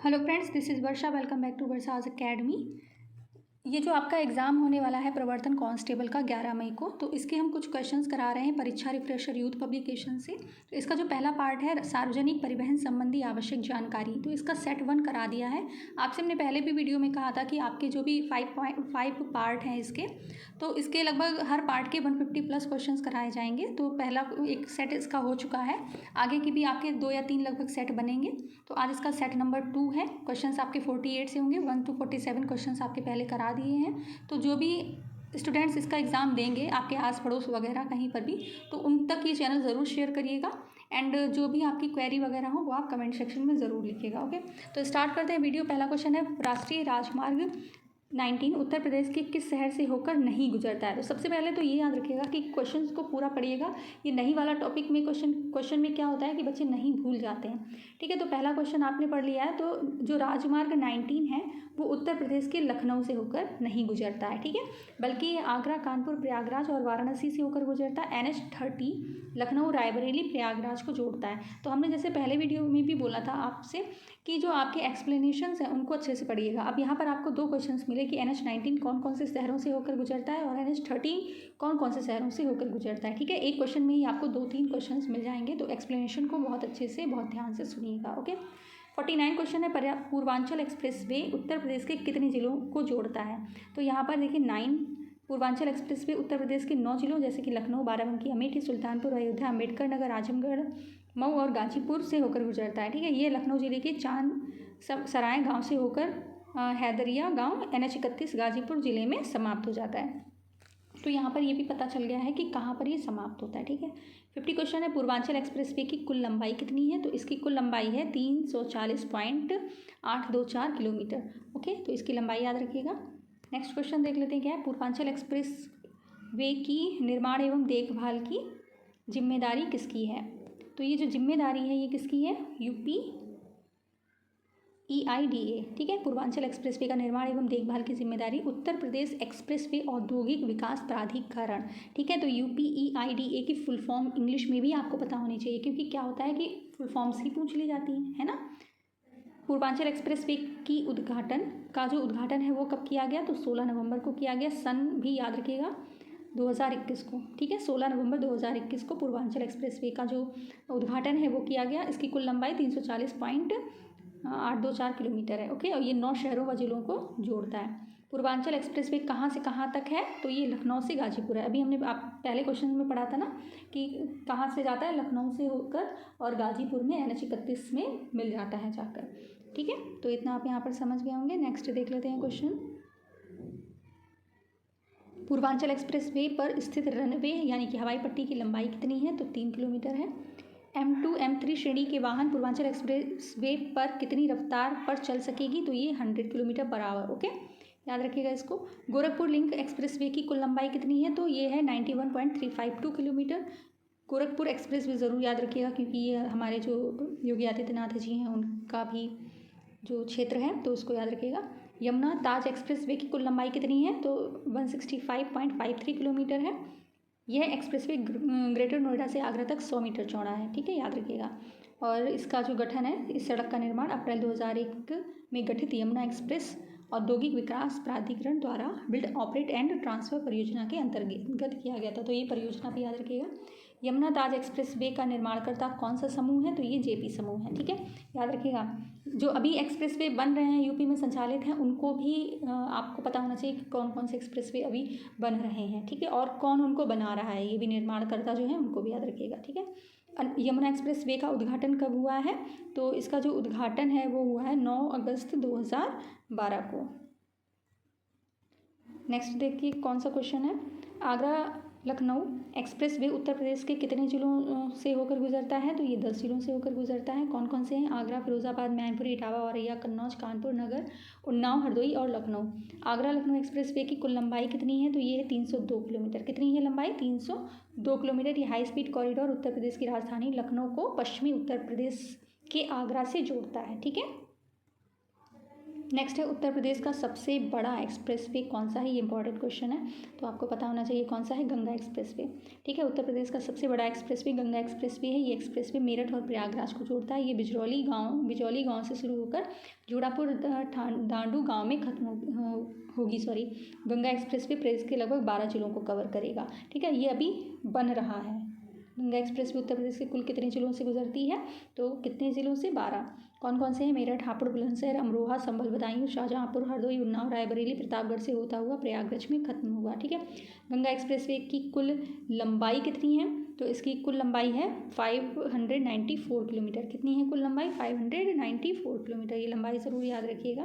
Hello friends, this is Varsha. Welcome back to Varsha's academy. ये जो आपका एग्ज़ाम होने वाला है प्रवर्तन कांस्टेबल का 11 मई को, तो इसके हम कुछ क्वेश्चंस करा रहे हैं परीक्षा रिफ्रेशर यूथ पब्लिकेशन से। तो इसका जो पहला पार्ट है सार्वजनिक परिवहन संबंधी आवश्यक जानकारी, तो इसका सेट 1 करा दिया है। आपसे हमने पहले भी वीडियो में कहा था कि आपके जो भी 5 पार्ट हैं इसके, तो इसके लगभग हर पार्ट के 150 प्लस क्वेश्चंस कराए जाएंगे। तो पहला एक सेट इसका हो चुका है, आगे की भी आपके 2 या 3 लगभग सेट बनेंगे। तो आज इसका सेट नंबर 2 है। क्वेश्चंस आपके 48 से होंगे, 1 to 47 क्वेश्चंस आपके पहले करा दिए हैं। तो जो भी स्टूडेंट्स इसका एग्ज़ाम देंगे आपके आस पड़ोस वगैरह कहीं पर भी, तो उन तक ये चैनल ज़रूर शेयर करिएगा। एंड जो भी आपकी क्वेरी वगैरह हो वो आप कमेंट सेक्शन में ज़रूर लिखिएगा। ओके, तो स्टार्ट करते हैं वीडियो। पहला क्वेश्चन है, राष्ट्रीय राजमार्ग 19 उत्तर प्रदेश के किस शहर से होकर नहीं गुजरता है। तो सबसे पहले तो ये याद रखिएगा कि क्वेश्चंस को पूरा पढ़िएगा। ये नहीं वाला टॉपिक में क्वेश्चन में क्या होता है कि बच्चे नहीं भूल जाते हैं। ठीक है, तो पहला क्वेश्चन आपने पढ़ लिया है। तो जो राजमार्ग 19 है वो उत्तर प्रदेश के लखनऊ से होकर नहीं गुजरता है। ठीक है, बल्कि ये आगरा, कानपुर, प्रयागराज और वाराणसी से होकर गुजरता है। NH30 लखनऊ, रायबरेली, प्रयागराज को जोड़ता है। तो हमने जैसे पहले वीडियो में भी बोला था आपसे कि जो आपके एक्सप्लेनेशंस हैं उनको अच्छे से पढ़िएगा। अब यहाँ पर आपको 2 क्वेश्चंस मिले कि NH19 कौन कौन से शहरों से होकर गुजरता है और NH30 कौन कौन से शहरों से होकर गुजरता है। ठीक है, एक क्वेश्चन में ही आपको 2-3 क्वेश्चंस मिल जाएंगे। तो एक्सप्लेनेशन को बहुत अच्छे से, बहुत ध्यान से सुनिएगा। ओके, 49 क्वेश्चन है, पूर्वांचल एक्सप्रेस वे उत्तर प्रदेश के कितने जिलों को जोड़ता है। तो यहाँ पर देखिए 9 पूर्वांचल एक्सप्रेस वे उत्तर प्रदेश के 9 जिलों जैसे कि लखनऊ, बाराबंकी, अमेठी, सुल्तानपुर, अयोध्या, अम्बेडकर नगर, आजमगढ़, मऊ और गाजीपुर से होकर गुजरता है। ठीक है, ये लखनऊ जिले के चांद सराय गांव से होकर हैदरिया गांव NH31 गाजीपुर जिले में समाप्त हो जाता है। तो यहाँ पर ये भी पता चल गया है कि कहाँ पर ये समाप्त होता है। ठीक है, 50 क्वेश्चन है, पूर्वांचल एक्सप्रेस वे की कुल लंबाई कितनी है। तो इसकी कुल लंबाई है 340.824 किलोमीटर। ओके, तो इसकी लंबाई याद रखिएगा। नेक्स्ट क्वेश्चन देख लेते हैं क्या है, पूर्वांचल एक्सप्रेस वे की निर्माण एवं देखभाल की जिम्मेदारी किसकी है। तो ये जो जिम्मेदारी है ये किसकी है, UPEIDA। ठीक है, पूर्वांचल एक्सप्रेस वे का निर्माण एवं देखभाल की जिम्मेदारी उत्तर प्रदेश एक्सप्रेस वे औद्योगिक विकास प्राधिकरण। ठीक है, तो UPEIDA की फुल फॉर्म इंग्लिश में भी आपको पता होनी चाहिए, क्योंकि क्या होता है कि फुल फॉर्म्स ही पूछ ली जाती हैं, है ना। पूर्वांचल एक्सप्रेस वे की उद्घाटन है वो कब किया गया, तो 16 नवंबर को किया गया। सन भी याद रखिएगा 2021 को। ठीक है, 16 नवंबर 2021 को पूर्वांचल एक्सप्रेस वे का जो उद्घाटन है वो किया गया। इसकी कुल लंबाई 340.824 किलोमीटर है। ओके, और ये 9 शहरों व जिलों को जोड़ता है। पूर्वांचल एक्सप्रेस वे कहाँ से कहाँ तक है, तो ये लखनऊ से गाजीपुर है। अभी हमने आप पहले क्वेश्चन में पढ़ा था ना कि कहाँ से जाता है, लखनऊ से होकर और गाजीपुर में NH31 में मिल जाता है जाकर। ठीक है, तो इतना आप यहाँ पर समझ गए होंगे। नेक्स्ट देख लेते हैं क्वेश्चन, पूर्वांचल एक्सप्रेस वे पर स्थित रनवे यानी कि हवाई पट्टी की लंबाई कितनी है, तो 3 किलोमीटर है। M2 M3 श्रेणी के वाहन पूर्वांचल एक्सप्रेस वे पर कितनी रफ्तार पर चल सकेगी, तो ये 100 किलोमीटर पर आवर। ओके, याद रखिएगा इसको। गोरखपुर लिंक एक्सप्रेस वे की कुल लंबाई कितनी है, तो ये है 91.352 किलोमीटर। गोरखपुर एक्सप्रेस वे ज़रूर याद रखिएगा, क्योंकि ये हमारे जो योगी आदित्यनाथ जी हैं उनका भी जो क्षेत्र है, तो उसको याद रखिएगा। यमुना ताज एक्सप्रेस वे की कुल लंबाई कितनी है, तो 165.53 किलोमीटर है। यह एक्सप्रेस वे ग्रेटर नोएडा से आगरा तक 100 मीटर चौड़ा है। ठीक है, याद रखिएगा। और इसका जो गठन है, इस सड़क का निर्माण अप्रैल 2001 में गठित यमुना एक्सप्रेस औद्योगिक विकास प्राधिकरण द्वारा बिल्ड, ऑपरेट एंड ट्रांसफर परियोजना के अंतर्गत किया गया था। तो ये परियोजना भी याद रखिएगा। यमुना ताज एक्सप्रेस वे का निर्माणकर्ता कौन सा समूह है, तो ये JP समूह है। ठीक है, याद रखिएगा। जो अभी एक्सप्रेस वे बन रहे हैं यूपी में संचालित हैं, उनको भी आपको पता होना चाहिए कि कौन कौन से एक्सप्रेस वे अभी बन रहे हैं। ठीक है, और कौन उनको बना रहा है, ये भी निर्माणकर्ता जो है उनको भी याद रखिएगा। ठीक है, यमुना एक्सप्रेस वे का उद्घाटन कब हुआ है, तो इसका जो उद्घाटन है वो हुआ है 9 अगस्त 2012 को। नेक्स्ट देखिए कौन सा क्वेश्चन है, आगरा लखनऊ एक्सप्रेस वे उत्तर प्रदेश के कितने जिलों से होकर गुजरता है, तो ये 10 जिलों से होकर गुजरता है। कौन कौन से हैं, आगरा, फिरोजाबाद, मैनपुरी, इटावा, औरैया, कन्नौज, कानपुर नगर, उन्नाव, हरदोई और लखनऊ। आगरा लखनऊ एक्सप्रेस वे की कुल लंबाई कितनी है, तो ये है 302 किलोमीटर। कितनी है लंबाई, 302 किलोमीटर। ये high speed corridor Uttar Pradesh की राजधानी लखनऊ को पश्चिमी उत्तर प्रदेश के आगरा से जोड़ता है। ठीक है, नेक्स्ट है उत्तर प्रदेश का सबसे बड़ा एक्सप्रेसवे कौन सा है, ये इंपॉर्टेंट क्वेश्चन है, तो आपको पता होना चाहिए कौन सा है, गंगा एक्सप्रेसवे। ठीक है, उत्तर प्रदेश का सबसे बड़ा एक्सप्रेसवे गंगा एक्सप्रेसवे है। ये एक्सप्रेसवे मेरठ और प्रयागराज को जोड़ता है। ये बिजरौली गांव से शुरू होकर जूड़ापुर दांडू गांव में खत्म होगी। गंगा एक्सप्रेसवे प्रदेश के लगभग 12 जिलों को कवर करेगा। ठीक है, ये अभी बन रहा है। गंगा एक्सप्रेसवे उत्तर प्रदेश के कुल कितने जिलों से गुजरती है, तो कितने जिलों से, 12। कौन कौन से हैं, मेरठ, हापुड़, बुलंदशहर, अमरोहा, संभल, बदायूं, शाहजहांपुर, हरदोई, उन्नाव, रायबरेली, प्रतापगढ़ से होता हुआ प्रयागराज में खत्म हुआ। ठीक है, गंगा एक्सप्रेसवे की कुल लंबाई कितनी है, तो इसकी कुल लंबाई है 594 किलोमीटर। कितनी है कुल लंबाई, 594 किलोमीटर। ये लंबाई ज़रूर याद रखिएगा।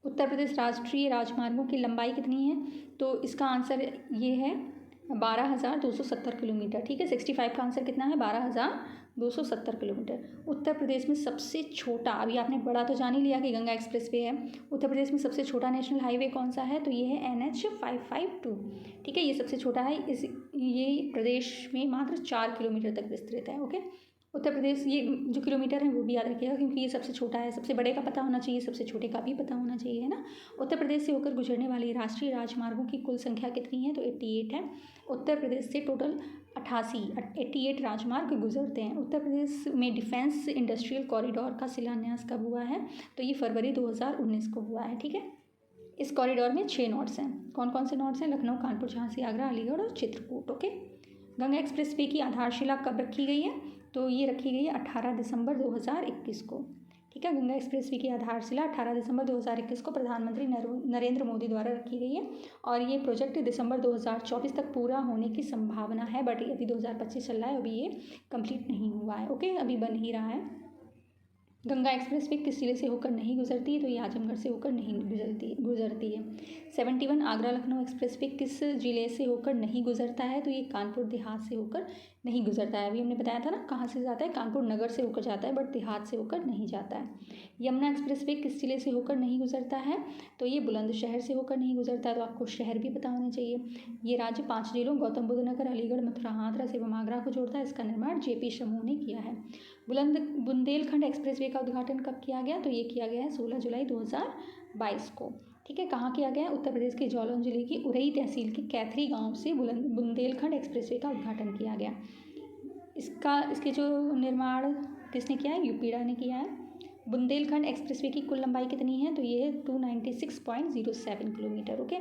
उत्तर प्रदेश राष्ट्रीय राजमार्गों की लंबाई कितनी है, तो इसका आंसर ये है 12,270 किलोमीटर। ठीक है, 65 का आंसर कितना है, 12,270 किलोमीटर। उत्तर प्रदेश में सबसे छोटा, अभी आपने बड़ा तो जान ही लिया कि गंगा एक्सप्रेसवे है, उत्तर प्रदेश में सबसे छोटा नेशनल हाईवे कौन सा है, तो ये है NH 552। ठीक है, ये सबसे छोटा है। ये प्रदेश में मात्र 4 किलोमीटर तक विस्तृत है। ओके, उत्तर प्रदेश, ये जो किलोमीटर है वो भी याद रखिएगा, क्योंकि ये सबसे छोटा है। सबसे बड़े का पता होना चाहिए, सबसे छोटे का भी पता होना चाहिए, है ना। उत्तर प्रदेश से होकर गुजरने वाली राष्ट्रीय राजमार्गों की कुल संख्या कितनी है, तो 88 है। उत्तर प्रदेश से टोटल 88 राजमार्ग गुजरते हैं। उत्तर प्रदेश में डिफेंस इंडस्ट्रियल कॉरिडोर का शिलान्यास कब हुआ है, तो ये फरवरी 2019 को हुआ है। ठीक है, इस कॉरिडोर में 6 नोड्स हैं। कौन कौन से नोड्स हैं, लखनऊ, कानपुर, झांसी, आगरा, अलीगढ़ और चित्रकूट। ओके, गंगा एक्सप्रेसवे की आधारशिला कब रखी गई है, तो ये रखी गई है 18 दिसंबर 2021 को। ठीक है, गंगा एक्सप्रेसवे की आधारशिला 18 दिसंबर 2021 को प्रधानमंत्री नरेंद्र मोदी द्वारा रखी गई है, और ये प्रोजेक्ट दिसंबर 2024 तक पूरा होने की संभावना है, बट अभी 2025 चल रहा है, अभी ये कंप्लीट नहीं हुआ है। ओके, अभी बन ही रहा है। गंगा एक्सप्रेसवे किस जिले से होकर नहीं गुजरती है, तो ये आजमगढ़ से होकर नहीं गुजरती है। 71 आगरा लखनऊ एक्सप्रेसवे किस जिले से होकर नहीं गुजरता है, तो ये कानपुर देहात से होकर नहीं गुजरता है। अभी हमने बताया था ना कहाँ से जाता है, कानपुर नगर से होकर जाता है, बट देहात से होकर नहीं जाता है। यमुना एक्सप्रेसवे किस जिले से होकर नहीं गुजरता है, तो ये बुलंदशहर से होकर नहीं गुजरता है, तो आपको शहर भी पता होने चाहिए। ये राज्य 5 जिलों गौतम बुद्ध नगर, अलीगढ़, मथुरा, हाथरस एवं आगरा को जोड़ता है। इसका निर्माण JP समूह ने किया है। बुंदेलखंड एक्सप्रेसवे का उद्घाटन कब किया गया, तो ये किया गया है 16 जुलाई 2022 को। ठीक है, कहाँ किया गया है, उत्तर प्रदेश के जालौन जिले की उरई तहसील के कैथरी गांव से बुंदेलखंड एक्सप्रेसवे का उद्घाटन किया गया। इसके जो निर्माण किसने किया है, यूपीडा ने किया है। बुंदेलखंड एक्सप्रेसवे की कुल लंबाई कितनी है, तो ये है 296.07 किलोमीटर। ओके,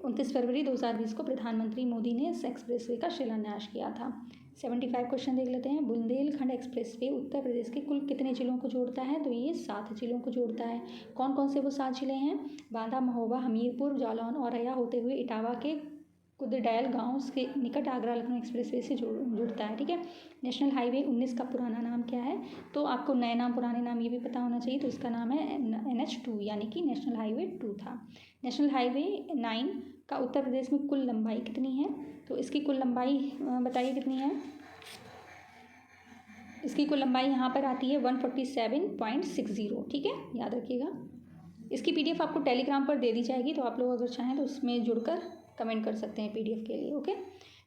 29 फरवरी 2020 को प्रधानमंत्री मोदी ने इस एक्सप्रेसवे का शिलान्यास किया था। 75 क्वेश्चन देख लेते हैं। बुंदेलखंड एक्सप्रेसवे उत्तर प्रदेश के कुल कितने जिलों को जोड़ता है, तो ये 7 जिलों को जोड़ता है। कौन कौन से वो 7 जिले हैं, बांदा, महोबा, हमीरपुर, जालौन, औरैया होते हुए इटावा के कुदडैल गांव के निकट आगरा लखनऊ एक्सप्रेसवे से जुड़ता है। ठीक है, नेशनल हाईवे 19 का पुराना नाम क्या है, तो आपको नए नाम पुराने नाम ये भी पता होना चाहिए, तो इसका नाम है NH 2, यानी कि नेशनल हाईवे 2 था। नेशनल हाईवे 9 का उत्तर प्रदेश में कुल लंबाई कितनी है, तो इसकी कुल लंबाई बताइए कितनी है। इसकी कुल लंबाई यहाँ पर आती है 147.60। ठीक है, याद रखिएगा। इसकी PDF आपको टेलीग्राम पर दे दी जाएगी, तो आप लोग अगर चाहें तो उसमें जुड़कर कमेंट कर सकते हैं PDF के लिए। ओके,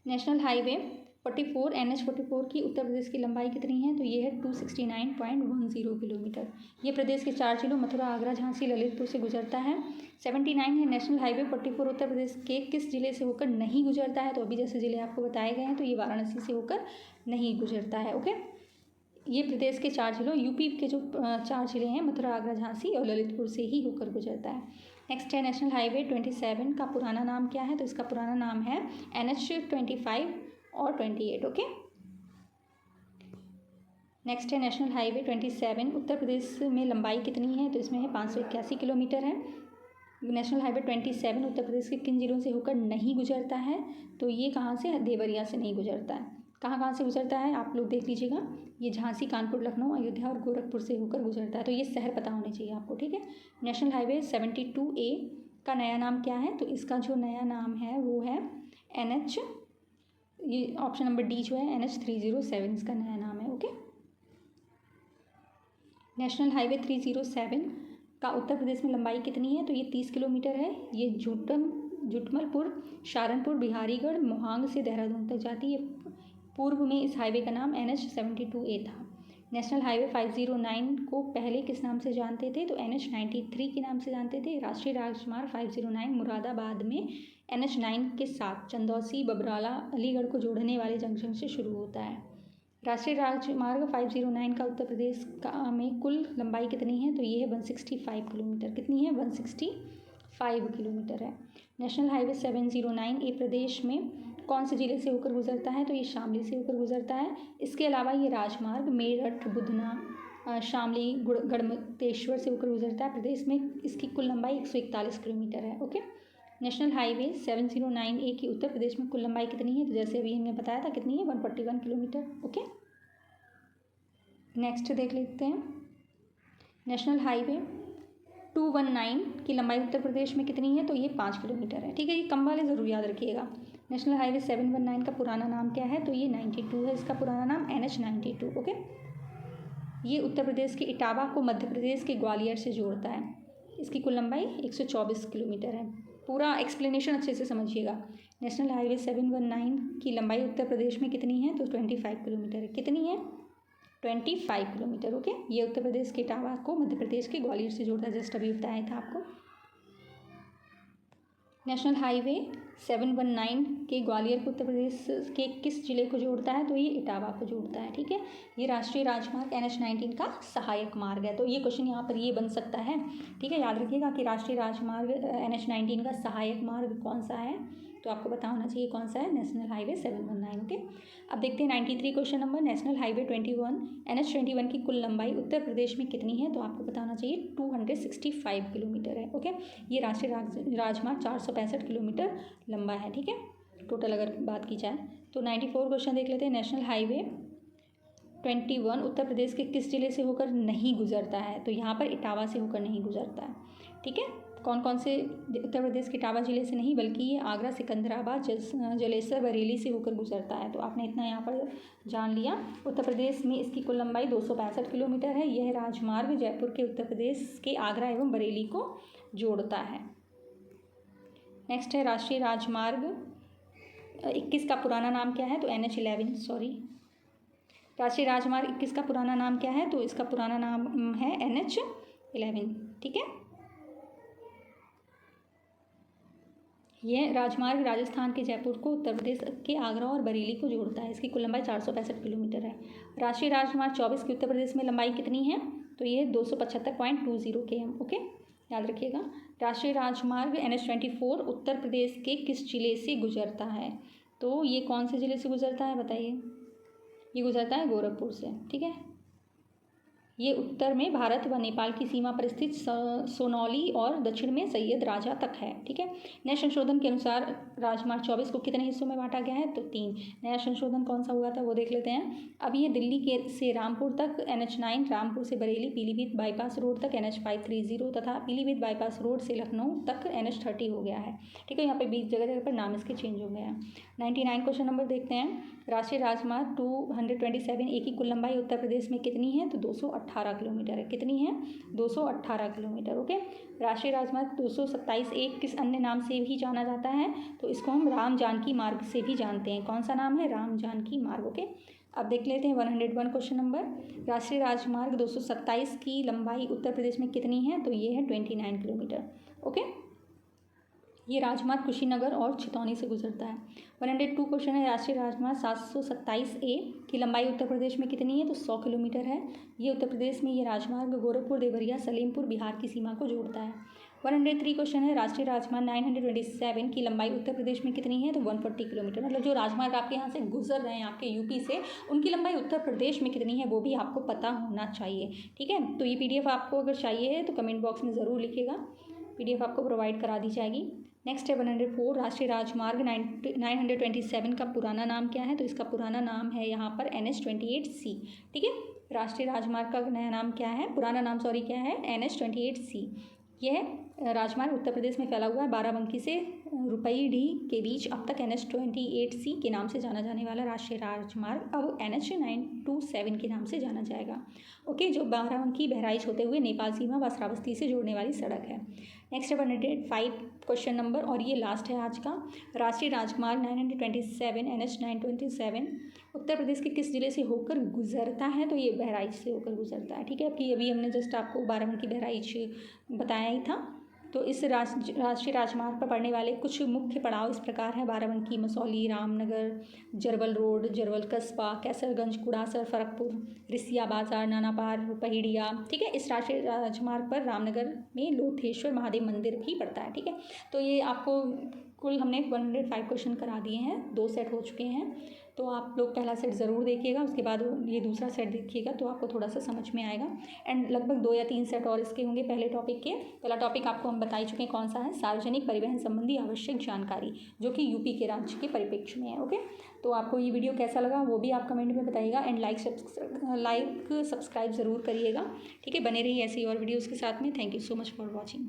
नेशनल हाईवे 44 NH 44 की उत्तर प्रदेश की लंबाई कितनी है, तो ये है 269.10 किलोमीटर। ये प्रदेश के 4 जिलों मथुरा, आगरा, झांसी, ललितपुर से गुजरता है। 79 है नेशनल हाईवे 44 उत्तर प्रदेश के किस जिले से होकर नहीं गुजरता है, तो अभी जैसे जिले आपको बताए गए हैं, तो ये वाराणसी से होकर नहीं गुजरता है। ओके, ये प्रदेश के 4 जिलों यूपी के जो 4 जिले हैं मथुरा, आगरा, झांसी और ललितपुर से ही होकर गुजरता है। नेक्स्ट है नेशनल हाईवे 27 का पुराना नाम क्या है, तो इसका पुराना नाम है NH 25 और 28। ओके, नेक्स्ट है नेशनल हाईवे 27 उत्तर प्रदेश में लंबाई कितनी है, तो इसमें है 581 किलोमीटर है। नेशनल हाईवे 27 उत्तर प्रदेश के किन जिलों से होकर नहीं गुजरता है, तो ये कहाँ से, देवरिया से नहीं गुजरता है। कहाँ कहाँ से गुजरता है आप लोग देख लीजिएगा, ये झांसी, कानपुर, लखनऊ, अयोध्या और गोरखपुर से होकर गुजरता है, तो ये शहर पता होने चाहिए आपको। ठीक है, नेशनल हाईवे 72A का नया नाम क्या है, तो इसका जो नया नाम है वो है NH, ये ऑप्शन नंबर D जो है NH 307 इसका नया नाम है। ओके, नेशनल हाईवे 307 का उत्तर प्रदेश में लंबाई कितनी है, तो ये 30 किलोमीटर है। ये जुटमलपुर, सहारनपुर, बिहारीगढ़, मोहांग से देहरादून तक जाती है। पूर्व में इस हाईवे का नाम NH 72A था। नेशनल हाईवे 509 को पहले किस नाम से जानते थे? तो NH93 के नाम से जानते थे। राष्ट्रीय राजमार्ग 509 मुरादाबाद में NH9 के साथ चंदौसी, बबराला, अलीगढ़ को जोड़ने वाले जंक्शन से शुरू होता है। राष्ट्रीय राजमार्ग 509 का उत्तर प्रदेश में कुल लंबाई कितनी है? तो ये है 165 किलोमीटर। कितनी है? 165 किलोमीटर है। नेशनल हाईवे 709 ये प्रदेश में कौन से ज़िले से होकर गुजरता है? तो ये शामली से होकर गुजरता है। इसके अलावा ये राजमार्ग मेरठ, बुधना, शामली, गढ़मुक्तेश्वर से होकर गुजरता है। प्रदेश में इसकी कुल लंबाई 141 किलोमीटर है। ओके, नेशनल हाईवे 709A की उत्तर प्रदेश में कुल लंबाई कितनी है? तो जैसे अभी हमने बताया था कितनी है? 141 किलोमीटर। ओके, नेक्स्ट देख लेते हैं। नेशनल हाईवे 219 की लंबाई उत्तर प्रदेश में कितनी है? तो ये 5 किलोमीटर है। ठीक है, ये कम वाले ज़रूर याद रखिएगा। नेशनल हाईवे 719 का पुराना नाम क्या है? तो ये 92 है, इसका पुराना नाम NH92। ओके, ये उत्तर प्रदेश के इटावा को मध्य प्रदेश के ग्वालियर से जोड़ता है। इसकी कुल लंबाई 124 किलोमीटर है। पूरा एक्सप्लेनेशन अच्छे से समझिएगा। नेशनल हाईवे 719 की लंबाई उत्तर प्रदेश में कितनी है? तो 25 किलोमीटर है। कितनी है? 25 किलोमीटर। ओके, ये उत्तर प्रदेश के इटावा को मध्य प्रदेश के ग्वालियर से जोड़ता है, जस्ट अभी बताया था आपको। नेशनल हाईवे 719 के ग्वालियर को उत्तर प्रदेश के किस जिले को जोड़ता है? तो ये इटावा को जोड़ता है। ठीक है, ये राष्ट्रीय राजमार्ग NH19 का सहायक मार्ग है। तो ये क्वेश्चन यहाँ पर ये बन सकता है। ठीक है, याद रखिएगा कि राष्ट्रीय राजमार्ग NH19 का सहायक मार्ग कौन सा है? तो आपको पता होना चाहिए कौन सा है, नेशनल हाईवे 719। ओके, अब देखते हैं 93 question number. National highway 21 NH21 की कुल लंबाई उत्तर प्रदेश में कितनी है? तो आपको पता होना चाहिए 265 किलोमीटर है। ओके, ये राष्ट्रीय राजमार्ग 465 किलोमीटर लंबा है। ठीक है, टोटल अगर बात की जाए तो 94 क्वेश्चन देख लेते हैं। नेशनल हाईवे 21 उत्तर प्रदेश के किस जिले से होकर नहीं गुजरता है? तो यहाँ पर इटावा से होकर नहीं गुजरता है। ठीक है, कौन कौन से उत्तर प्रदेश के इटावा जिले से नहीं, बल्कि ये आगरा, सिकंदराबाद, जलेसर, बरेली से होकर गुजरता है। तो आपने इतना यहाँ पर जान लिया। उत्तर प्रदेश में इसकी कुल लंबाई 265 किलोमीटर है। यह राजमार्ग जयपुर के उत्तर प्रदेश के आगरा एवं बरेली को जोड़ता है। नेक्स्ट है राष्ट्रीय राजमार्ग 21 का पुराना नाम क्या है? तो NH11। सॉरी, राष्ट्रीय राजमार्ग 21 का पुराना नाम क्या है? तो इसका पुराना नाम है NH11। ठीक है, यह राजमार्ग राजस्थान के जयपुर को उत्तर प्रदेश के आगरा और बरेली को जोड़ता है। इसकी कुल लंबाई 465 किलोमीटर है। राष्ट्रीय राजमार्ग 24 की उत्तर प्रदेश में लंबाई कितनी है? तो ये 275.20 km। ओके, याद रखिएगा। राष्ट्रीय राजमार्ग NH24 उत्तर प्रदेश के किस जिले से गुजरता है? तो ये कौन से ज़िले से गुजरता है बताइए? ये गुजरता है गोरखपुर से। ठीक है, ये उत्तर में भारत व नेपाल की सीमा पर स्थित सोनौली और दक्षिण में सैयद राजा तक है। ठीक है, नए संशोधन के अनुसार राजमार्ग 24 को कितने हिस्सों में बांटा गया है? तो 3। नया संशोधन कौन सा हुआ था वो देख लेते हैं। अब ये दिल्ली के से रामपुर तक NH9, रामपुर से बरेली, पीलीभीत बाईपास रोड तक NH530 तथा पीलीभीत बाईपास रोड से लखनऊ तक NH30 हो गया है। ठीक है, यहाँ पे 20 जगह पर नाम इसके चेंज हो गए हैं। 99 क्वेश्चन नंबर देखते हैं। राष्ट्रीय राजमार्ग 227A की कुल लंबाई उत्तर प्रदेश में कितनी है? तो 218 किलोमीटर है। कितनी है? 218 किलोमीटर। ओके, राष्ट्रीय राजमार्ग 227A किस अन्य नाम से भी जाना जाता है? तो इसको हम राम जानकी मार्ग से भी जानते हैं। कौन सा नाम है? राम जानकी मार्ग। ओके, अब देख लेते हैं 101 क्वेश्चन नंबर। राष्ट्रीय राजमार्ग 227 की लंबाई उत्तर प्रदेश में कितनी है? तो ये है 29 किलोमीटर। ओके, ये राजमार्ग कुशीनगर और छितौनी से गुजरता है। 102 क्वेश्चन है। राष्ट्रीय राजमार्ग 727A की लंबाई उत्तर प्रदेश में कितनी है? तो 100 किलोमीटर है। ये उत्तर प्रदेश में ये राजमार्ग गोरखपुर, देवरिया, सलेमपुर, बिहार की सीमा को जोड़ता है। 103 क्वेश्चन है। राष्ट्रीय राजमार्ग 927 की लंबाई उत्तर प्रदेश में कितनी है? तो 140 किलोमीटर। मतलब जो राजमार्ग आपके यहाँ से गुजर रहे हैं आपके यूपी से, उनकी लंबाई उत्तर प्रदेश में कितनी है वो भी आपको पता होना चाहिए। ठीक है, तो ये PDF आपको अगर चाहिए है तो कमेंट बॉक्स में ज़रूर लिखिएगा। PDF आपको प्रोवाइड करा दी जाएगी। नेक्स्ट है 104। राष्ट्रीय राजमार्ग 927 का पुराना नाम क्या है? तो इसका पुराना नाम है यहाँ पर NH28C। ठीक है, राष्ट्रीय राजमार्ग का नया नाम क्या है? पुराना नाम क्या है? NH28C। यह राजमार्ग उत्तर प्रदेश में फैला हुआ है। बाराबंकी से रुपईडीह के बीच अब तक NH-28C के नाम से जाना जाने वाला राष्ट्रीय राजमार्ग अब NH-927 के नाम से जाना जाएगा। ओके, जो बाराबंकी बहराइच होते हुए नेपाल सीमा व श्रावस्ती से जोड़ने वाली सड़क है। नेक्स्ट है 105 क्वेश्चन नंबर, और ये लास्ट है आज का। राष्ट्रीय राजमार्ग 927 NH-927 उत्तर प्रदेश के किस जिले से होकर गुजरता है? तो ये बहराइच से होकर गुजरता है। ठीक है, कि अभी हमने जस्ट आपको बाराबंकी बहराइच बताया ही था। तो इस राष्ट्रीय राजमार्ग पर पड़ने वाले कुछ मुख्य पड़ाव इस प्रकार हैं: बाराबंकी, मसौली, रामनगर, जरवल रोड, जरवल कस्बा, कैसरगंज, कुड़ासर, फरकपुर, रिसिया बाजार, नानापार, पहिड़िया। ठीक है, इस राष्ट्रीय राजमार्ग पर रामनगर में लोथेश्वर महादेव मंदिर भी पड़ता है। ठीक है, तो ये आपको कुल हमने 105 क्वेश्चन करा दिए हैं, 2 सेट हो चुके हैं। तो आप लोग पहला सेट ज़रूर देखिएगा, उसके बाद ये दूसरा सेट देखिएगा तो आपको थोड़ा सा समझ में आएगा। एंड लगभग 2 या 3 सेट और इसके होंगे पहले टॉपिक के। पहला टॉपिक आपको हम बता ही चुके हैं कौन सा है, सार्वजनिक परिवहन संबंधी आवश्यक जानकारी, जो कि यूपी के राज्य के परिप्रेक्ष्य में है। ओके, तो आपको ये वीडियो कैसा लगा वो भी आप कमेंट में बताइएगा। एंड लाइक सब्सक्राइब ज़रूर करिएगा। ठीक है, बने रहिए ऐसी और वीडियोज़ के साथ में। Thank you so much for watching.